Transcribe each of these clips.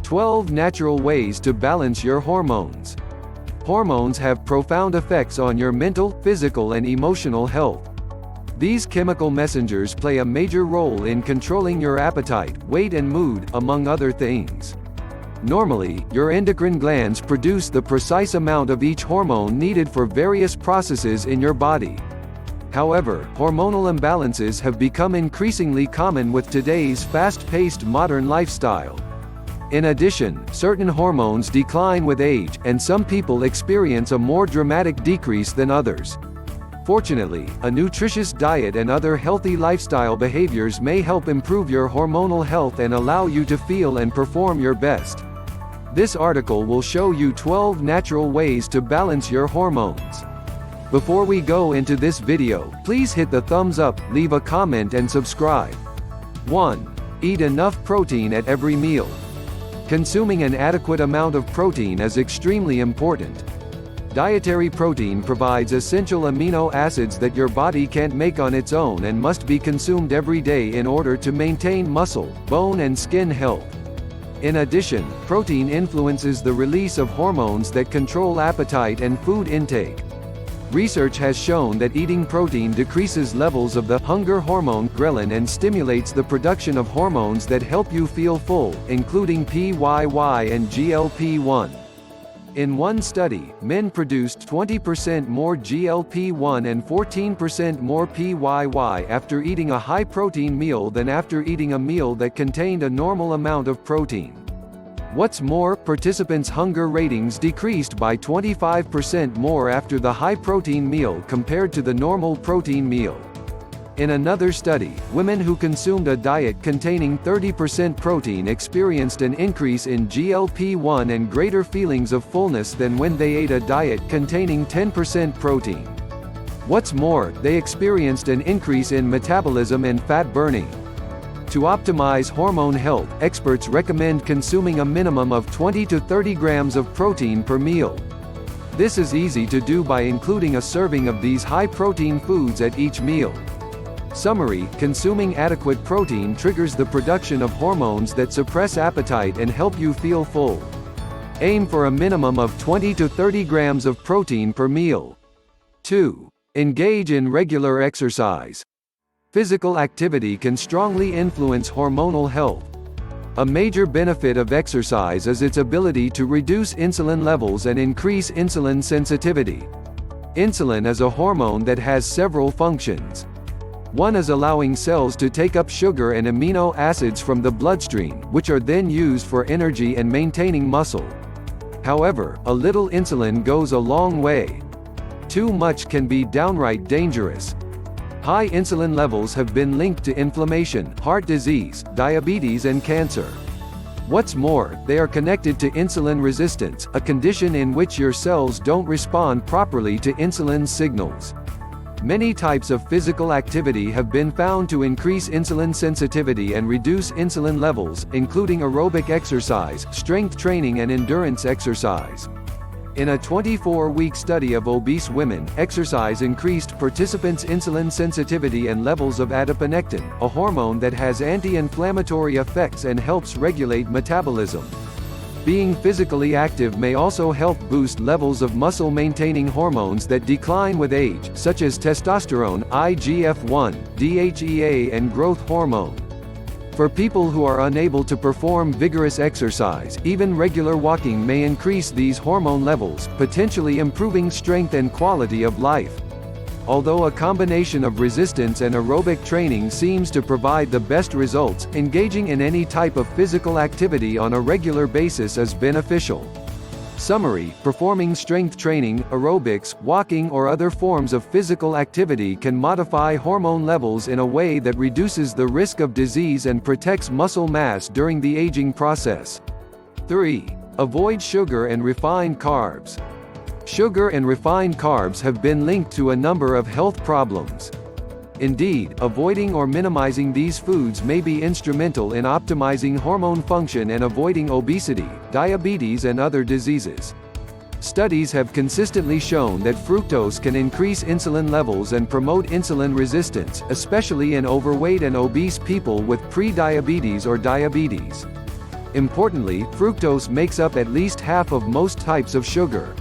12 natural ways to balance your hormones. Hormones have profound effects on your mental, physical and emotional health. These chemical messengers play a major role in controlling your appetite, weight and mood, among other things. Normally, your endocrine glands produce the precise amount of each hormone needed for various processes in your body. However, hormonal imbalances have become increasingly common with today's fast-paced modern lifestyle. In addition, certain hormones decline with age, and some people experience a more dramatic decrease than others. Fortunately, a nutritious diet and other healthy lifestyle behaviors may help improve your hormonal health and allow you to feel and perform your best. This article will show you 12 natural ways to balance your hormones. Before we go into this video, please hit the thumbs up, leave a comment and subscribe. 1. Eat enough protein at every meal. Consuming an adequate amount of protein is extremely important. Dietary protein provides essential amino acids that your body can't make on its own and must be consumed every day in order to maintain muscle, bone and skin health. In addition, protein influences the release of hormones that control appetite and food intake. Research has shown that eating protein decreases levels of the hunger hormone ghrelin and stimulates the production of hormones that help you feel full, including PYY and GLP-1. In one study, men produced 20% more GLP-1 and 14% more PYY after eating a high-protein meal than after eating a meal that contained a normal amount of protein. What's more, participants' hunger ratings decreased by 25% more after the high-protein meal compared to the normal protein meal. In another study, women who consumed a diet containing 30% protein experienced an increase in GLP-1 and greater feelings of fullness than when they ate a diet containing 10% protein. What's more, they experienced an increase in metabolism and fat burning. To optimize hormone health, experts recommend consuming a minimum of 20 to 30 grams of protein per meal. This is easy to do by including a serving of these high-protein foods at each meal. Summary: consuming adequate protein triggers the production of hormones that suppress appetite and help you feel full. Aim for a minimum of 20 to 30 grams of protein per meal. 2. Engage in regular exercise. Physical activity can strongly influence hormonal health. A major benefit of exercise is its ability to reduce insulin levels and increase insulin sensitivity. Insulin is a hormone that has several functions. One is allowing cells to take up sugar and amino acids from the bloodstream, which are then used for energy and maintaining muscle. However, a little insulin goes a long way. Too much can be downright dangerous. High insulin levels have been linked to inflammation, heart disease, diabetes and cancer. What's more, they are connected to insulin resistance, a condition in which your cells don't respond properly to insulin's signals. Many types of physical activity have been found to increase insulin sensitivity and reduce insulin levels, including aerobic exercise, strength training and endurance exercise. In a 24-week study of obese women, exercise increased participants' insulin sensitivity and levels of adiponectin, a hormone that has anti-inflammatory effects and helps regulate metabolism. Being physically active may also help boost levels of muscle-maintaining hormones that decline with age, such as testosterone, IGF-1, DHEA and growth hormone. For people who are unable to perform vigorous exercise, even regular walking may increase these hormone levels, potentially improving strength and quality of life. Although a combination of resistance and aerobic training seems to provide the best results, engaging in any type of physical activity on a regular basis is beneficial. Summary: performing strength training, aerobics, walking or other forms of physical activity can modify hormone levels in a way that reduces the risk of disease and protects muscle mass during the aging process. 3. Avoid sugar and refined carbs. Sugar and refined carbs have been linked to a number of health problems. Indeed, avoiding or minimizing these foods may be instrumental in optimizing hormone function and avoiding obesity, diabetes and other diseases. Studies have consistently shown that fructose can increase insulin levels and promote insulin resistance, especially in overweight and obese people with pre-diabetes or diabetes. Importantly, fructose makes up at least half of most types of sugar.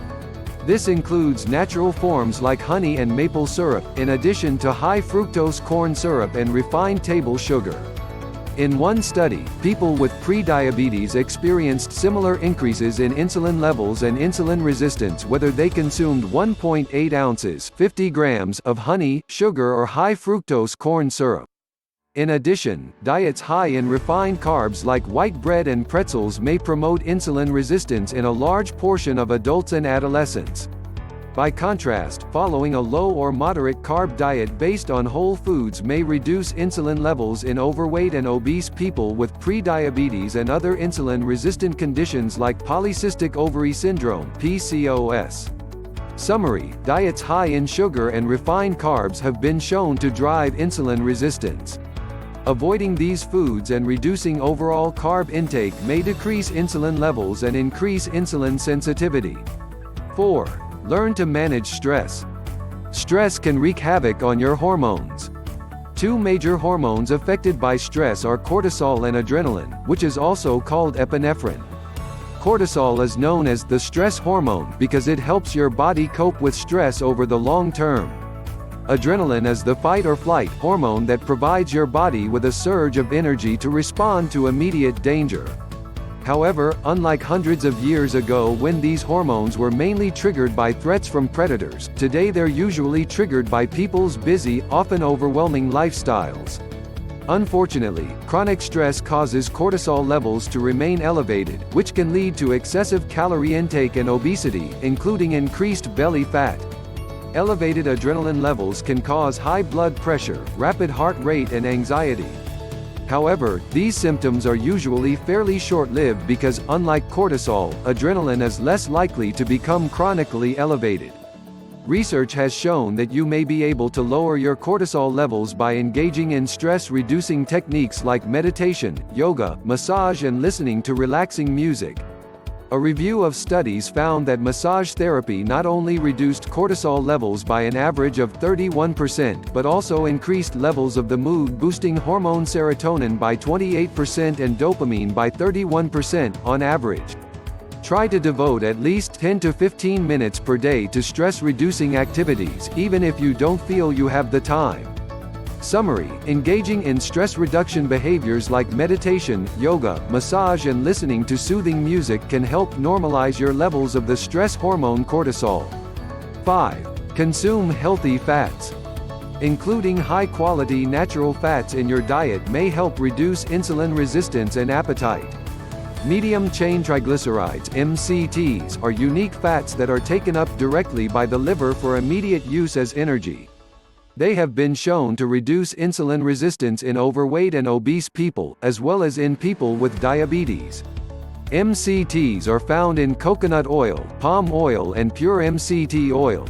This includes natural forms like honey and maple syrup, in addition to high fructose corn syrup and refined table sugar. In one study, people with pre-diabetes experienced similar increases in insulin levels and insulin resistance whether they consumed 1.8 ounces 50 grams of honey, sugar or high fructose corn syrup. In addition, diets high in refined carbs like white bread and pretzels may promote insulin resistance in a large portion of adults and adolescents. By contrast, following a low or moderate carb diet based on whole foods may reduce insulin levels in overweight and obese people with pre-diabetes and other insulin-resistant conditions like polycystic ovary syndrome (PCOS). Summary: diets high in sugar and refined carbs have been shown to drive insulin resistance. Avoiding these foods and reducing overall carb intake may decrease insulin levels and increase insulin sensitivity. 4. Learn to manage stress. Stress can wreak havoc on your hormones. Two major hormones affected by stress are cortisol and adrenaline, which is also called epinephrine. Cortisol is known as the stress hormone because it helps your body cope with stress over the long term. Adrenaline is the fight-or-flight hormone that provides your body with a surge of energy to respond to immediate danger. However, unlike hundreds of years ago when these hormones were mainly triggered by threats from predators, today they're usually triggered by people's busy, often overwhelming lifestyles. Unfortunately, chronic stress causes cortisol levels to remain elevated, which can lead to excessive calorie intake and obesity, including increased belly fat. Elevated adrenaline levels can cause high blood pressure, rapid heart rate and anxiety. However, these symptoms are usually fairly short-lived because, unlike cortisol, adrenaline is less likely to become chronically elevated. Research has shown that you may be able to lower your cortisol levels by engaging in stress-reducing techniques like meditation, yoga, massage and listening to relaxing music. A review of studies found that massage therapy not only reduced cortisol levels by an average of 31% but also increased levels of the mood-boosting hormone serotonin by 28% and dopamine by 31% on average. Try to devote at least 10 to 15 minutes per day to stress-reducing activities, even if you don't feel you have the time. Summary: engaging in stress reduction behaviors like meditation, yoga, massage and listening to soothing music can help normalize your levels of the stress hormone cortisol. 5. Consume healthy fats. Including high-quality natural fats in your diet may help reduce insulin resistance and appetite. Medium-chain triglycerides (MCTs) are unique fats that are taken up directly by the liver for immediate use as energy. They have been shown to reduce insulin resistance in overweight and obese people, as well as in people with diabetes. MCTs are found in coconut oil, palm oil and pure MCT oil.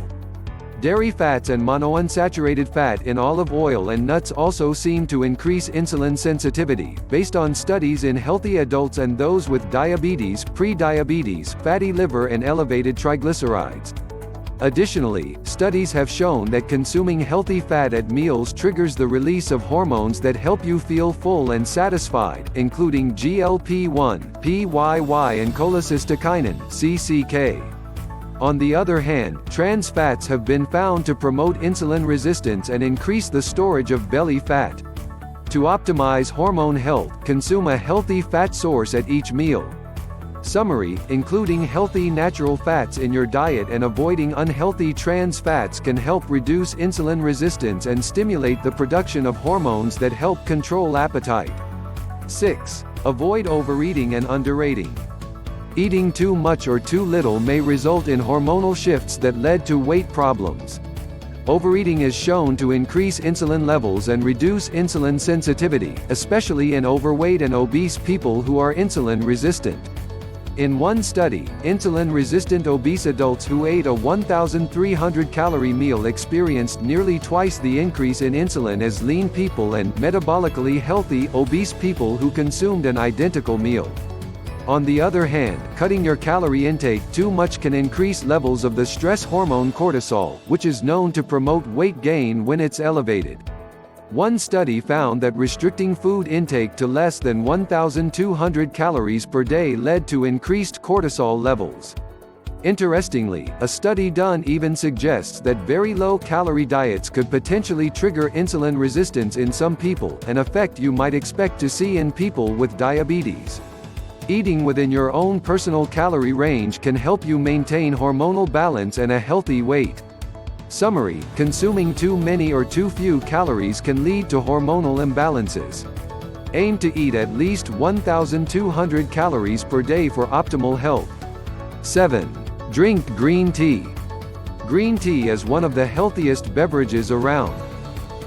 Dairy fats and monounsaturated fat in olive oil and nuts also seem to increase insulin sensitivity, based on studies in healthy adults and those with diabetes, pre-diabetes, fatty liver and elevated triglycerides. Additionally, studies have shown that consuming healthy fat at meals triggers the release of hormones that help you feel full and satisfied, including GLP-1, PYY and cholecystokinin (CCK). On the other hand, trans fats have been found to promote insulin resistance and increase the storage of belly fat. To optimize hormone health, consume a healthy fat source at each meal. Summary: including healthy natural fats in your diet and avoiding unhealthy trans fats can help reduce insulin resistance and stimulate the production of hormones that help control appetite. 6. Avoid overeating and undereating. Eating too much or too little may result in hormonal shifts that lead to weight problems. Overeating is shown to increase insulin levels and reduce insulin sensitivity, especially in overweight and obese people who are insulin resistant. In one study, insulin-resistant obese adults who ate a 1,300-calorie meal experienced nearly twice the increase in insulin as lean people and metabolically healthy, obese people who consumed an identical meal. On the other hand, cutting your calorie intake too much can increase levels of the stress hormone cortisol, which is known to promote weight gain when it's elevated. One study found that restricting food intake to less than 1,200 calories per day led to increased cortisol levels. Interestingly, a study done even suggests that very low-calorie diets could potentially trigger insulin resistance in some people, an effect you might expect to see in people with diabetes. Eating within your own personal calorie range can help you maintain hormonal balance and a healthy weight. Summary: consuming too many or too few calories can lead to hormonal imbalances. Aim to eat at least 1,200 calories per day for optimal health. 7. Drink green tea. Green tea is one of the healthiest beverages around.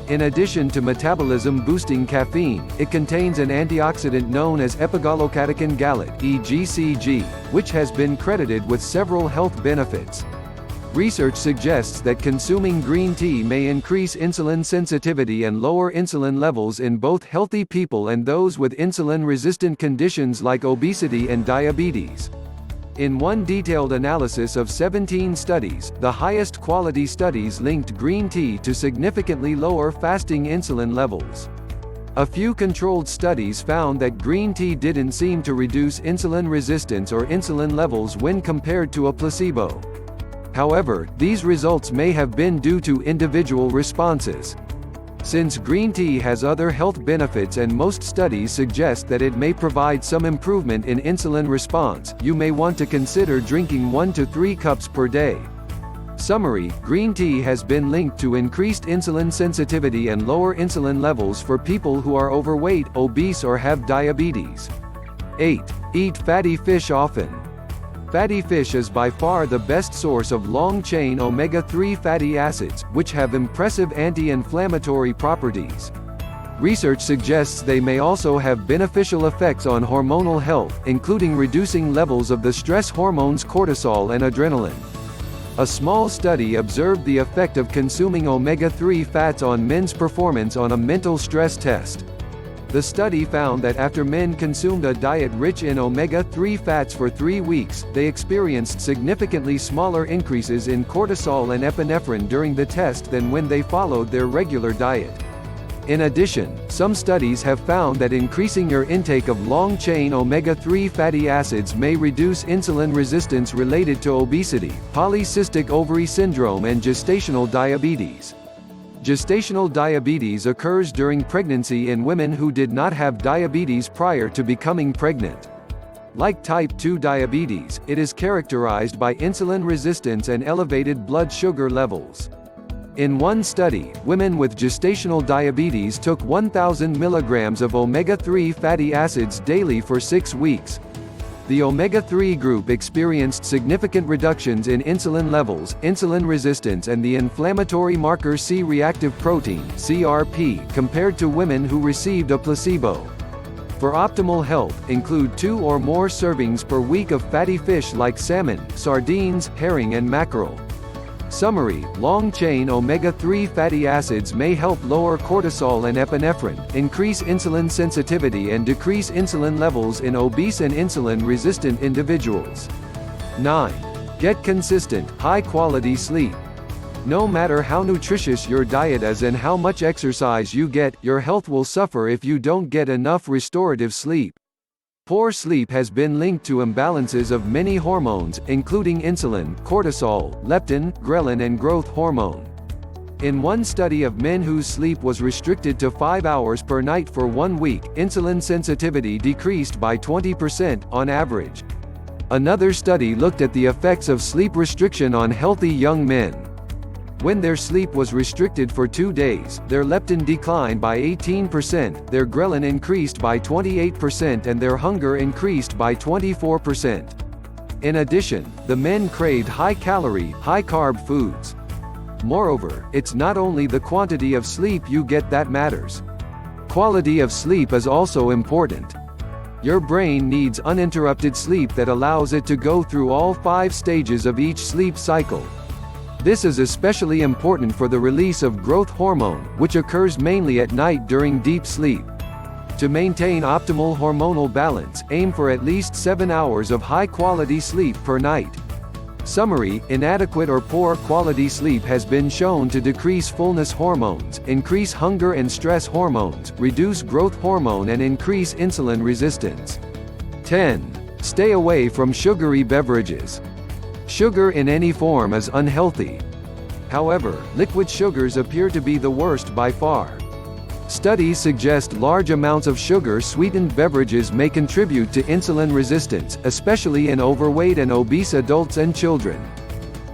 In addition to metabolism-boosting caffeine, it contains an antioxidant known as epigallocatechin gallate (EGCG), which has been credited with several health benefits. Research suggests that consuming green tea may increase insulin sensitivity and lower insulin levels in both healthy people and those with insulin-resistant conditions like obesity and diabetes. In one detailed analysis of 17 studies, the highest quality studies linked green tea to significantly lower fasting insulin levels. A few controlled studies found that green tea didn't seem to reduce insulin resistance or insulin levels when compared to a placebo. However, these results may have been due to individual responses. Since green tea has other health benefits and most studies suggest that it may provide some improvement in insulin response, you may want to consider drinking 1 to 3 cups per day. Summary: green tea has been linked to increased insulin sensitivity and lower insulin levels for people who are overweight, obese or have diabetes. 8. Eat fatty fish often. Fatty fish is by far the best source of long-chain omega-3 fatty acids, which have impressive anti-inflammatory properties. Research suggests they may also have beneficial effects on hormonal health, including reducing levels of the stress hormones cortisol and adrenaline. A small study observed the effect of consuming omega-3 fats on men's performance on a mental stress test. The study found that after men consumed a diet rich in omega-3 fats for 3 weeks, they experienced significantly smaller increases in cortisol and epinephrine during the test than when they followed their regular diet. In addition, some studies have found that increasing your intake of long-chain omega-3 fatty acids may reduce insulin resistance related to obesity, polycystic ovary syndrome and gestational diabetes. Gestational diabetes occurs during pregnancy in women who did not have diabetes prior to becoming pregnant. Like type 2 diabetes, it is characterized by insulin resistance and elevated blood sugar levels. In one study, women with gestational diabetes took 1,000 milligrams of omega-3 fatty acids daily for 6 weeks. The omega-3 group experienced significant reductions in insulin levels, insulin resistance and the inflammatory marker C-reactive protein (CRP) compared to women who received a placebo. For optimal health, include 2 or more servings per week of fatty fish like salmon, sardines, herring and mackerel. Summary: long-chain omega-3 fatty acids may help lower cortisol and epinephrine, increase insulin sensitivity and decrease insulin levels in obese and insulin-resistant individuals. 9. Get consistent, high-quality sleep. No matter how nutritious your diet is and how much exercise you get, your health will suffer if you don't get enough restorative sleep. Poor sleep has been linked to imbalances of many hormones, including insulin, cortisol, leptin, ghrelin and growth hormone. In one study of men whose sleep was restricted to 5 hours per night for 1 week, insulin sensitivity decreased by 20% on average. Another study looked at the effects of sleep restriction on healthy young men. When their sleep was restricted for 2 days, their leptin declined by 18%, their ghrelin increased by 28% and their hunger increased by 24%. In addition, the men craved high-calorie, high-carb foods. Moreover, it's not only the quantity of sleep you get that matters. Quality of sleep is also important. Your brain needs uninterrupted sleep that allows it to go through all 5 stages of each sleep cycle. This is especially important for the release of growth hormone, which occurs mainly at night during deep sleep. To maintain optimal hormonal balance, aim for at least 7 hours of high-quality sleep per night. Summary: inadequate or poor quality sleep has been shown to decrease fullness hormones, increase hunger and stress hormones, reduce growth hormone and increase insulin resistance. 10. Stay away from sugary beverages. Sugar in any form is unhealthy. However, liquid sugars appear to be the worst by far. Studies suggest large amounts of sugar-sweetened beverages may contribute to insulin resistance, especially in overweight and obese adults and children.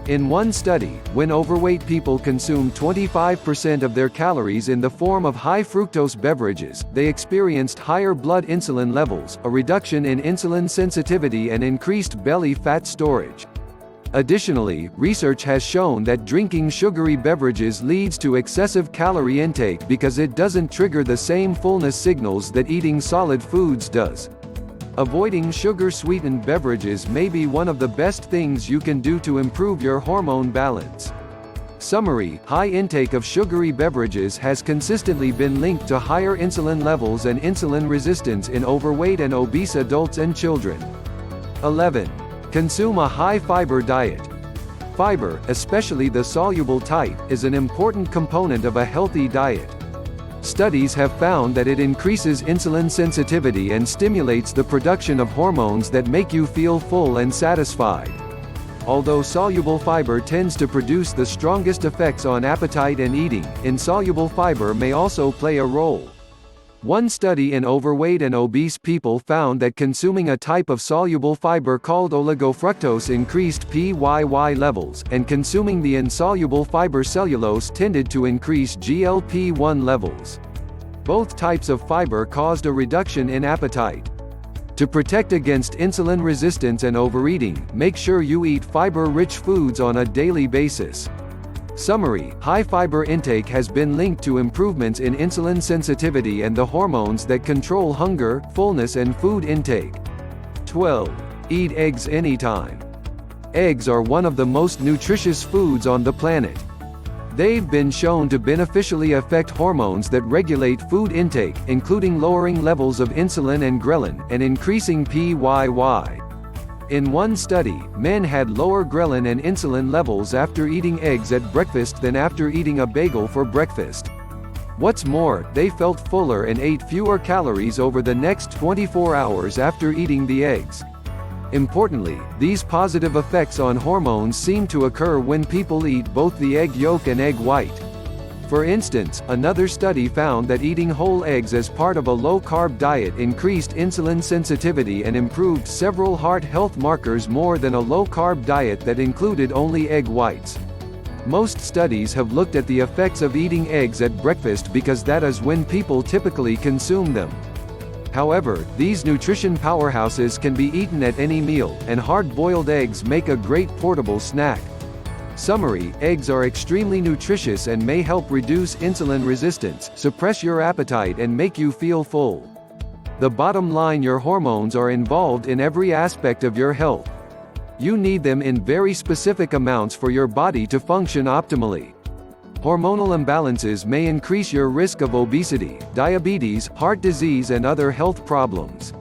In one study, when overweight people consumed 25% of their calories in the form of high-fructose beverages, they experienced higher blood insulin levels, a reduction in insulin sensitivity and increased belly fat storage. Additionally, research has shown that drinking sugary beverages leads to excessive calorie intake because it doesn't trigger the same fullness signals that eating solid foods does. Avoiding sugar-sweetened beverages may be one of the best things you can do to improve your hormone balance. Summary: high intake of sugary beverages has consistently been linked to higher insulin levels and insulin resistance in overweight and obese adults and children. 11. Consume a high-fiber diet. Fiber, especially the soluble type, is an important component of a healthy diet. Studies have found that it increases insulin sensitivity and stimulates the production of hormones that make you feel full and satisfied. Although soluble fiber tends to produce the strongest effects on appetite and eating, insoluble fiber may also play a role. One study in overweight and obese people found that consuming a type of soluble fiber called oligofructose increased PYY levels, and consuming the insoluble fiber cellulose tended to increase GLP-1 levels. Both types of fiber caused a reduction in appetite. To protect against insulin resistance and overeating, make sure you eat fiber-rich foods on a daily basis. Summary: high fiber intake has been linked to improvements in insulin sensitivity and the hormones that control hunger, fullness and food intake. 12. Eat eggs anytime. Eggs are one of the most nutritious foods on the planet. They've been shown to beneficially affect hormones that regulate food intake, including lowering levels of insulin and ghrelin, and increasing PYY. In one study, men had lower ghrelin and insulin levels after eating eggs at breakfast than after eating a bagel for breakfast. What's more, they felt fuller and ate fewer calories over the next 24 hours after eating the eggs. Importantly, these positive effects on hormones seem to occur when people eat both the egg yolk and egg white. For instance, another study found that eating whole eggs as part of a low-carb diet increased insulin sensitivity and improved several heart health markers more than a low-carb diet that included only egg whites. Most studies have looked at the effects of eating eggs at breakfast because that is when people typically consume them. However, these nutrition powerhouses can be eaten at any meal, and hard-boiled eggs make a great portable snack. Summary: eggs are extremely nutritious and may help reduce insulin resistance, suppress your appetite and make you feel full. The bottom line: your hormones are involved in every aspect of your health. You need them in very specific amounts for your body to function optimally. Hormonal imbalances may increase your risk of obesity, diabetes, heart disease and other health problems.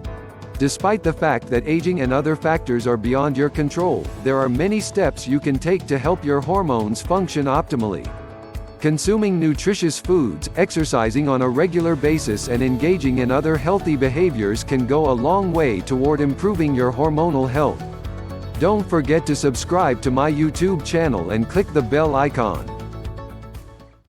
Despite the fact that aging and other factors are beyond your control, there are many steps you can take to help your hormones function optimally. Consuming nutritious foods, exercising on a regular basis and engaging in other healthy behaviors can go a long way toward improving your hormonal health. Don't forget to subscribe to my YouTube channel and click the bell icon.